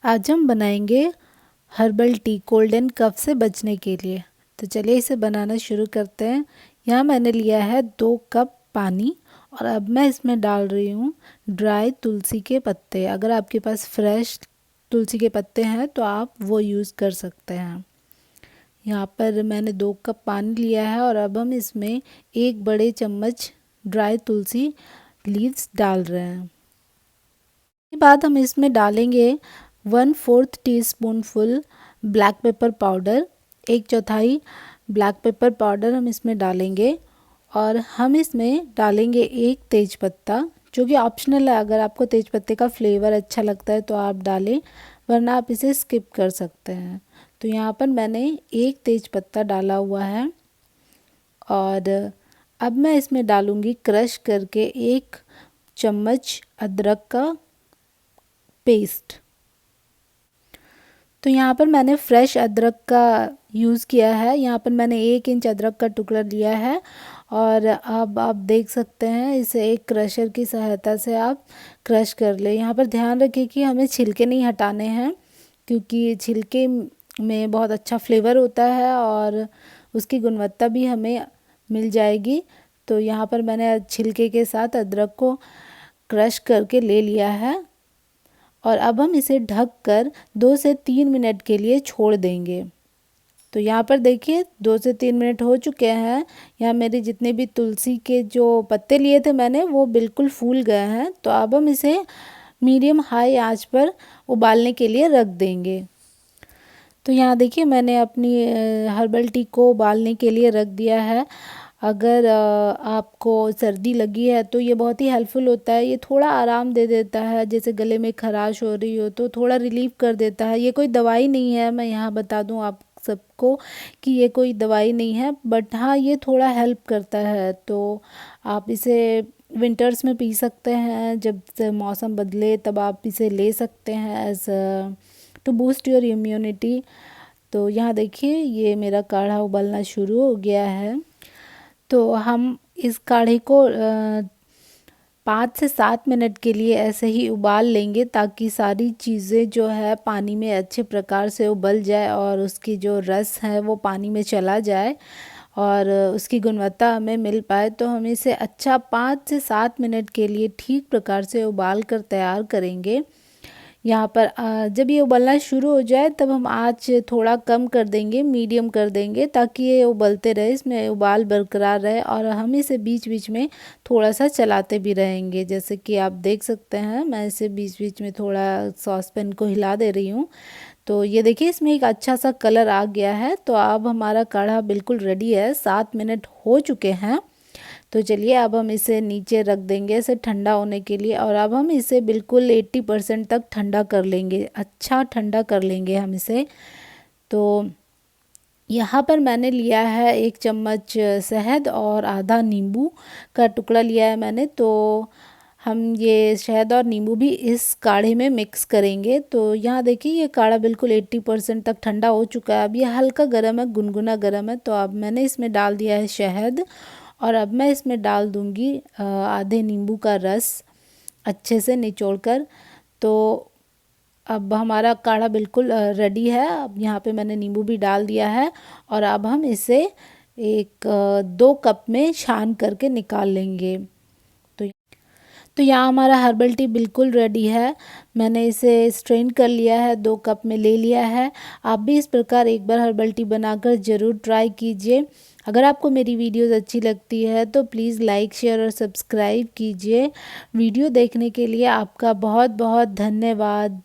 आज हम बनाएंगे हर्बल टी गोल्डन कफ से बचने के लिए। तो चलिए इसे बनाना शुरू करते हैं। यहाँ मैंने लिया है 2 कप पानी और अब मैं इसमें डाल रही हूँ ड्राई तुलसी के पत्ते। अगर आपके पास फ्रेश तुलसी के पत्ते हैं तो आप वो यूज़ कर सकते हैं। यहाँ पर मैंने 2 कप पानी लिया है और अब हम इसमें 1 बड़े चम्मच ड्राई तुलसी लीव्स डाल रहे हैं। इसके बाद हम इसमें डालेंगे 1/4 teaspoonful black pepper powder, 1/4 black pepper powder हम इसमें डालेंगे और हम इसमें डालेंगे 1 तेज़पत्ता, जो कि ऑप्शनल है। अगर आपको तेज़पत्ते का फ्लेवर अच्छा लगता है तो आप डालें, वरना आप इसे स्किप कर सकते हैं। तो यहाँ पर मैंने 1 तेज़पत्ता डाला हुआ है और अब मैं इसमें डालूँगी क्रश करके 1 चम्मच अदरक का पेस्ट। तो यहाँ पर मैंने फ्रेश अदरक का यूज़ किया है। यहाँ पर मैंने 1 इंच अदरक का टुकड़ा लिया है और अब आप देख सकते हैं इसे एक क्रशर की सहायता से आप क्रश कर ले। यहाँ पर ध्यान रखिए कि हमें छिलके नहीं हटाने हैं, क्योंकि छिलके में बहुत अच्छा फ्लेवर होता है और उसकी गुणवत्ता भी हमें मिल जाएगी। तो यहाँ पर मैंने छिलके के साथ अदरक को क्रश करके ले लिया है और अब हम इसे ढक कर 2 से 3 मिनट के लिए छोड़ देंगे। तो यहाँ पर देखिए 2 से 3 मिनट हो चुके हैं। यहाँ मेरे जितने भी तुलसी के जो पत्ते लिए थे मैंने, वो बिल्कुल फूल गए हैं। तो अब हम इसे मीडियम हाई आंच पर उबालने के लिए रख देंगे। तो यहाँ देखिए मैंने अपनी हर्बल टी को उबालने के लिए रख दिया है। अगर आपको सर्दी लगी है तो ये बहुत ही हेल्पफुल होता है। ये थोड़ा आराम दे देता है, जैसे गले में खराश हो रही हो तो थोड़ा रिलीफ कर देता है। ये कोई दवाई नहीं है, मैं यहाँ बता दूँ आप सबको कि ये कोई दवाई नहीं है, बट हाँ ये थोड़ा हेल्प करता है। तो आप इसे विंटर्स में पी सकते हैं, जब से मौसम बदले तब आप इसे ले सकते हैं as to boost your immunity. तो यहाँ देखिए ये मेरा काढ़ा उबलना शुरू हो गया है। तो हम इस काढ़े को 5 से 7 मिनट के लिए ऐसे ही उबाल लेंगे, ताकि सारी चीज़ें जो है पानी में अच्छे प्रकार से उबल जाए और उसकी जो रस है वो पानी में चला जाए और उसकी गुणवत्ता हमें मिल पाए। तो हम इसे अच्छा 5 से 7 मिनट के लिए ठीक प्रकार से उबाल कर तैयार करेंगे। यहाँ पर जब ये उबलना शुरू हो जाए तब हम आँच थोड़ा कम कर देंगे, मीडियम कर देंगे, ताकि ये उबलते रहे, इसमें उबाल बरकरार रहे और हम इसे बीच बीच में थोड़ा सा चलाते भी रहेंगे। जैसे कि आप देख सकते हैं मैं इसे बीच बीच में थोड़ा सॉसपैन को हिला दे रही हूँ। तो ये देखिए इसमें एक अच्छा सा कलर आ गया है। तो अब हमारा काढ़ा बिल्कुल रेडी है, 7 मिनट हो चुके हैं। तो चलिए अब हम इसे नीचे रख देंगे इसे ठंडा होने के लिए और अब हम इसे बिल्कुल 80% तक ठंडा कर लेंगे, अच्छा ठंडा कर लेंगे हम इसे। तो यहाँ पर मैंने लिया है 1 चम्मच शहद और आधा नींबू का टुकड़ा लिया है मैंने। तो हम ये शहद और नींबू भी इस काढ़े में मिक्स करेंगे। तो यहाँ देखिए ये काढ़ा बिल्कुल 80% तक ठंडा हो चुका है। अब ये हल्का गर्म है, गुनगुना गर्म है। तो अब मैंने इसमें डाल दिया है शहद और अब मैं इसमें डाल दूँगी आधे नींबू का रस अच्छे से निचोड़कर। तो अब हमारा काढ़ा बिल्कुल रेडी है। अब यहाँ पे मैंने नींबू भी डाल दिया है और अब हम इसे 2 कप में छान करके निकाल लेंगे। तो तो यहाँ हमारा हर्बल टी बिल्कुल रेडी है। मैंने इसे स्ट्रेन कर लिया है, 2 कप में ले लिया है। आप भी इस प्रकार एक बार हर्बल टी बनाकर ज़रूर ट्राई कीजिए। अगर आपको मेरी वीडियोस अच्छी लगती है तो प्लीज़ लाइक, शेयर और सब्सक्राइब कीजिए। वीडियो देखने के लिए आपका बहुत बहुत धन्यवाद।